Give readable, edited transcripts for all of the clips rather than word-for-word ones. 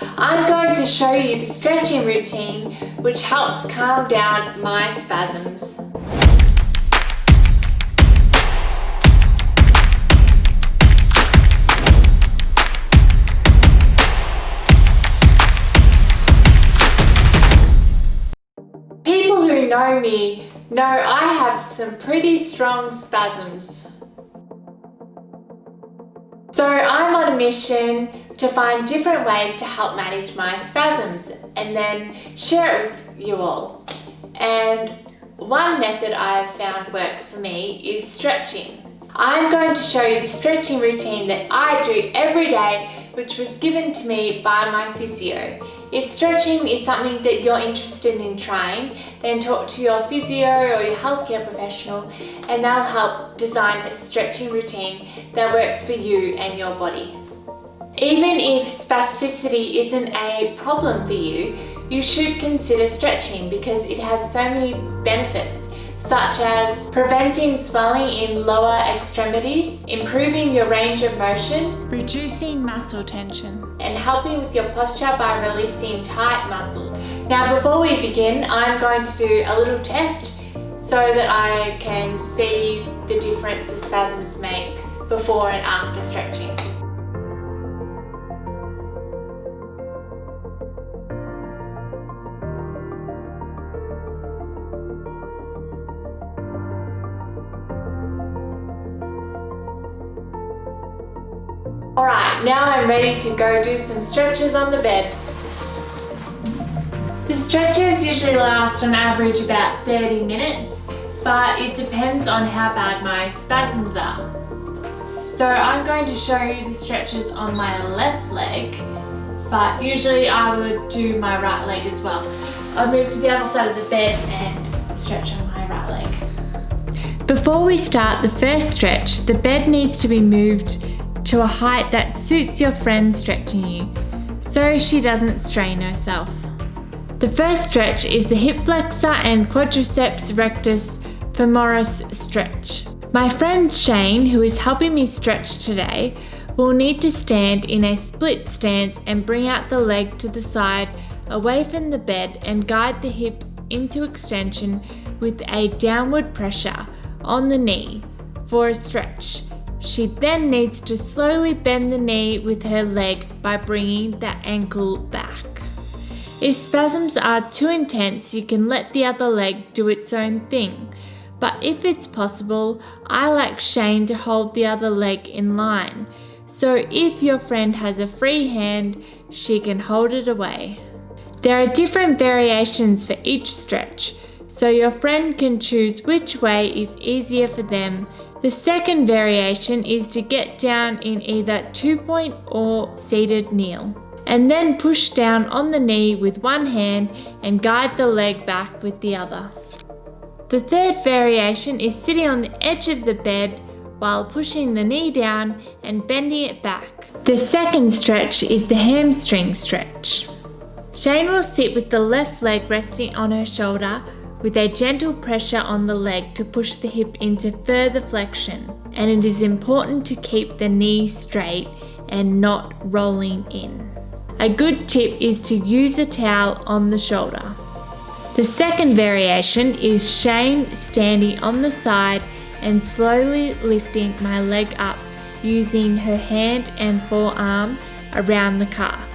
I'm going to show you the stretching routine which helps calm down my spasms. People who know me know I have some pretty strong spasms. So I'm on a mission to find different ways to help manage my spasms and then share it with you all. And one method I've found works for me is stretching. I'm going to show you the stretching routine that I do every day, which was given to me by my physio. If stretching is something that you're interested in trying, then talk to your physio or your healthcare professional and they'll help design a stretching routine that works for you and your body. Even if spasticity isn't a problem for you, you should consider stretching because it has so many benefits, such as preventing swelling in lower extremities, improving your range of motion, reducing muscle tension, and helping with your posture by releasing tight muscles. Now, before we begin, I'm going to do a little test so that I can see the difference the spasms make before and after stretching. Alright, now I'm ready to go do some stretches on the bed. The stretches usually last on average about 30 minutes, but it depends on how bad my spasms are. So I'm going to show you the stretches on my left leg, but usually I would do my right leg as well. I'll move to the other side of the bed and stretch on my right leg. Before we start the first stretch, the bed needs to be moved to a height that suits your friend stretching you, so she doesn't strain herself. The first stretch is the hip flexor and quadriceps rectus femoris stretch. My friend Shane, who is helping me stretch today, will need to stand in a split stance and bring out the leg to the side away from the bed and guide the hip into extension with a downward pressure on the knee for a stretch. She then needs to slowly bend the knee with her leg by bringing the ankle back. If spasms are too intense, you can let the other leg do its own thing. But if it's possible, I like Shane to hold the other leg in line. So if your friend has a free hand, she can hold it away. There are different variations for each stretch, so your friend can choose which way is easier for them. The second variation is to get down in either 2-point or seated kneel, and then push down on the knee with one hand and guide the leg back with the other. The third variation is sitting on the edge of the bed while pushing the knee down and bending it back. The second stretch is the hamstring stretch. Shane will sit with the left leg resting on her shoulder with a gentle pressure on the leg to push the hip into further flexion, and it is important to keep the knee straight and not rolling in. A good tip is to use a towel on the shoulder. The second variation is Shane standing on the side and slowly lifting my leg up using her hand and forearm around the calf,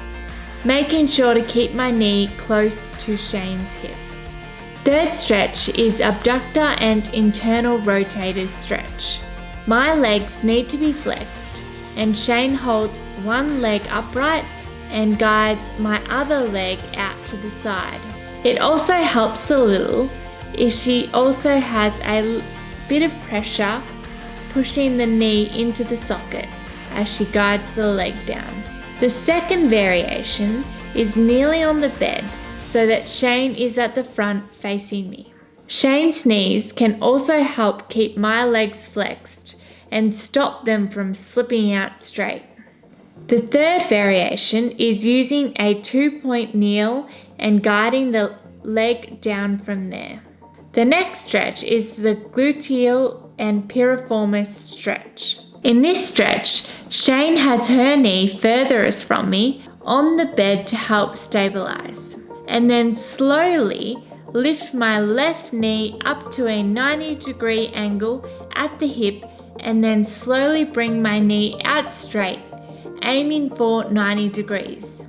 making sure to keep my knee close to Shane's hip. Third stretch is abductor and internal rotator stretch. My legs need to be flexed and Shane holds one leg upright and guides my other leg out to the side. It also helps a little if she also has a bit of pressure pushing the knee into the socket as she guides the leg down. The second variation is kneeling on the bed so that Shane is at the front facing me. Shane's knees can also help keep my legs flexed and stop them from slipping out straight. The third variation is using a 2-point kneel and guiding the leg down from there. The next stretch is the gluteal and piriformis stretch. In this stretch, Shane has her knee furthest from me on the bed to help stabilize. And then slowly lift my left knee up to a 90-degree angle at the hip, and then slowly bring my knee out straight, aiming for 90 degrees.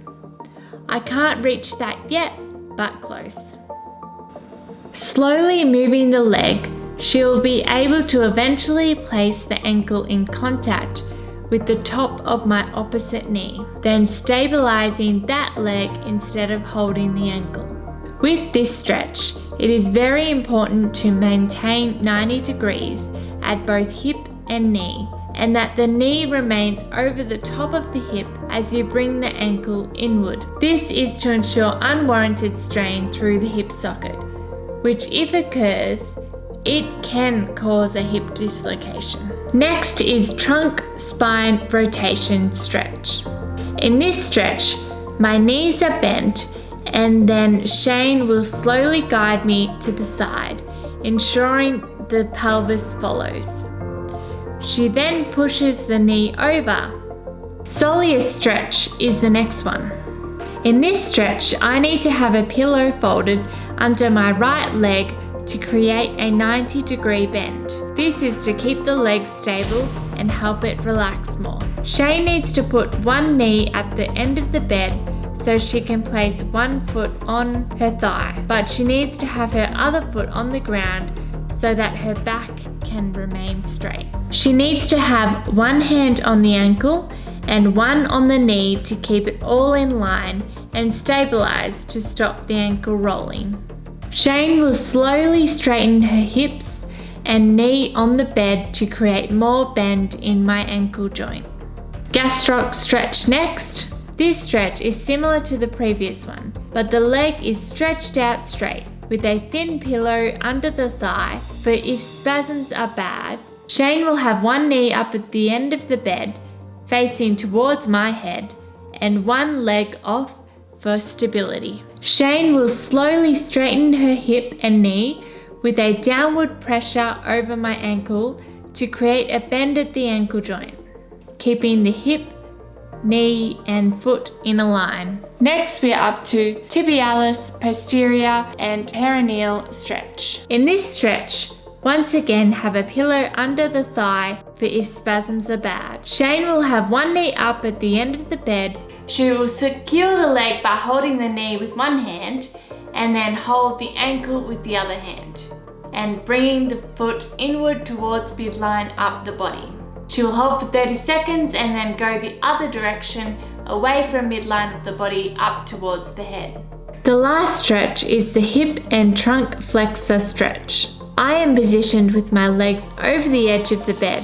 I can't reach that yet, but close. Slowly moving the leg, she will be able to eventually place the ankle in contact with the top of my opposite knee, then stabilizing that leg instead of holding the ankle. With this stretch, it is very important to maintain 90 degrees at both hip and knee, and that the knee remains over the top of the hip as you bring the ankle inward. This is to ensure unwarranted strain through the hip socket, which if occurs, it can cause a hip dislocation. Next is trunk spine rotation stretch. In this stretch, my knees are bent, and then Shane will slowly guide me to the side, ensuring the pelvis follows. She then pushes the knee over. Soleus stretch is the next one. In this stretch, I need to have a pillow folded under my right leg to create a 90-degree bend. This is to keep the leg stable and help it relax more. Shane needs to put one knee at the end of the bed so she can place one foot on her thigh, but she needs to have her other foot on the ground so that her back can remain straight. She needs to have one hand on the ankle and one on the knee to keep it all in line and stabilize to stop the ankle rolling. Shane will slowly straighten her hips and knee on the bed to create more bend in my ankle joint. Gastroc stretch next. This stretch is similar to the previous one, but the leg is stretched out straight with a thin pillow under the thigh for if spasms are bad. Shane will have one knee up at the end of the bed facing towards my head and one leg off for stability. Shane will slowly straighten her hip and knee with a downward pressure over my ankle to create a bend at the ankle joint, keeping the hip, knee and foot in a line. Next we are up to tibialis posterior and peroneal stretch. In this stretch, once again have a pillow under the thigh for if spasms are bad. Shane will have one knee up at the end of the bed. She will secure the leg by holding the knee with one hand and then hold the ankle with the other hand and bringing the foot inward towards midline up the body. She will hold for 30 seconds and then go the other direction away from midline of the body up towards the head. The last stretch is the hip and trunk flexor stretch. I am positioned with my legs over the edge of the bed.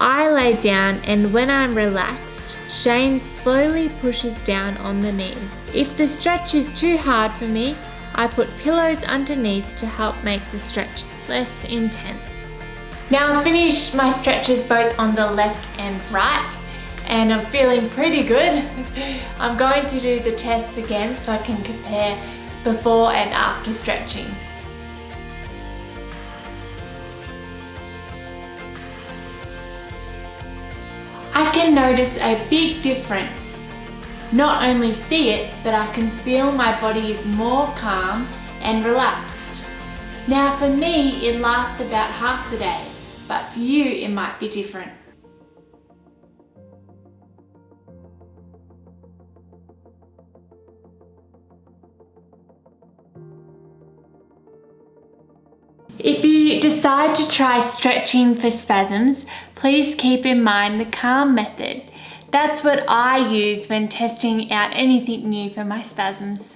I lay down, and when I'm relaxed, Shane slowly pushes down on the knees. If the stretch is too hard for me, I put pillows underneath to help make the stretch less intense. Now I've finished my stretches both on the left and right, and I'm feeling pretty good. I'm going to do the tests again so I can compare before and after stretching. I can notice a big difference. Not only see it, but I can feel my body is more calm and relaxed. Now for me, it lasts about half the day, but for you, it might be different. If you decide to try stretching for spasms, please keep in mind the CALM method. That's what I use when testing out anything new for my spasms.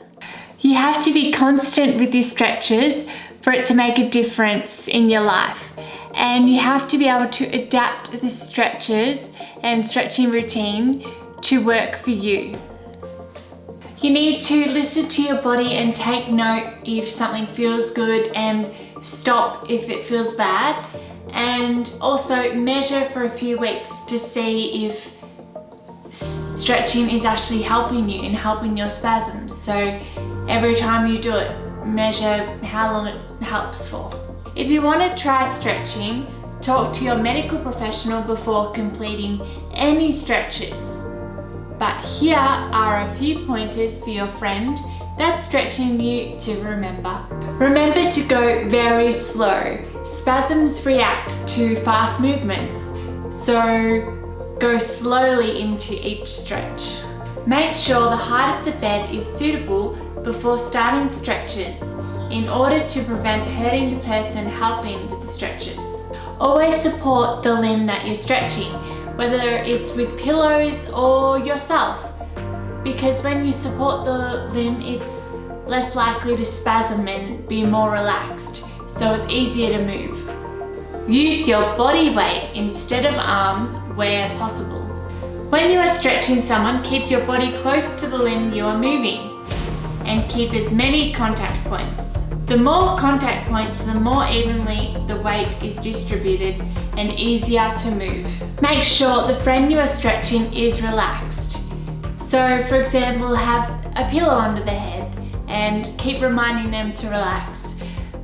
You have to be constant with your stretches for it to make a difference in your life, and you have to be able to adapt the stretches and stretching routine to work for you. You need to listen to your body and take note if something feels good and stop if it feels bad, and also measure for a few weeks to see if stretching is actually helping you and helping your spasms. So every time you do it, measure how long it helps for. If you want to try stretching, talk to your medical professional before completing any stretches. But here are a few pointers for your friend that's stretching you to remember. Remember to go very slow. Spasms react to fast movements, so go slowly into each stretch. Make sure the height of the bed is suitable before starting stretches in order to prevent hurting the person helping with the stretches. Always support the limb that you're stretching, whether it's with pillows or yourself, because when you support the limb, it's less likely to spasm and be more relaxed, so it's easier to move. Use your body weight instead of arms where possible. When you are stretching someone, keep your body close to the limb you are moving and keep as many contact points. The more contact points, the more evenly the weight is distributed and easier to move. Make sure the friend you are stretching is relaxed. So for example, have a pillow under their head and keep reminding them to relax,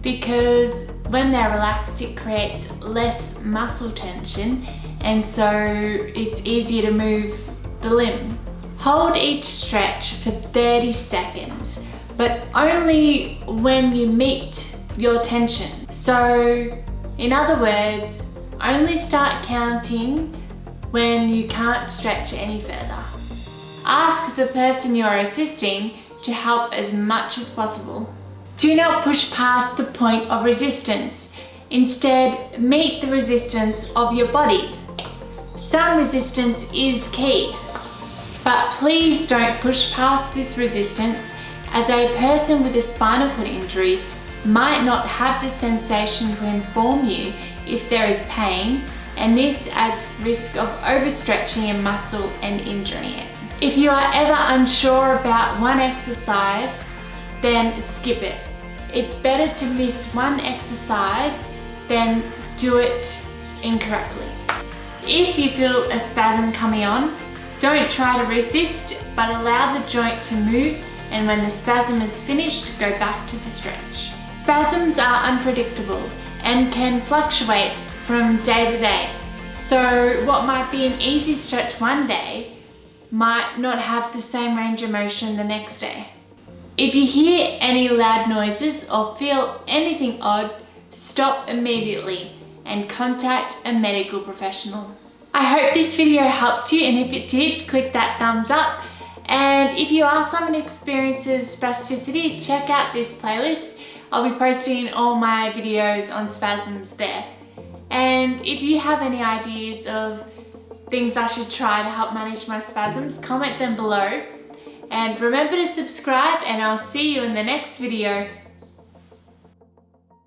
because when they're relaxed it creates less muscle tension and so it's easier to move the limb. Hold each stretch for 30 seconds, but only when you meet your tension. So in other words, only start counting when you can't stretch any further. Ask the person you are assisting to help as much as possible. Do not push past the point of resistance. Instead, meet the resistance of your body. Some resistance is key, but please don't push past this resistance, as a person with a spinal cord injury might not have the sensation to inform you if there is pain, and this adds risk of overstretching a muscle and injuring it. If you are ever unsure about one exercise, then skip it. It's better to miss one exercise than do it incorrectly. If you feel a spasm coming on, don't try to resist, but allow the joint to move, and when the spasm is finished, go back to the stretch. Spasms are unpredictable and can fluctuate from day to day. So what might be an easy stretch one day might not have the same range of motion the next day. If you hear any loud noises or feel anything odd, stop immediately and contact a medical professional. I hope this video helped you, and if it did, click that thumbs up. And if you are someone who experiences spasticity, check out this playlist. I'll be posting all my videos on spasms there. And if you have any ideas of things I should try to help manage my spasms, comment them below. And remember to subscribe, and I'll see you in the next video.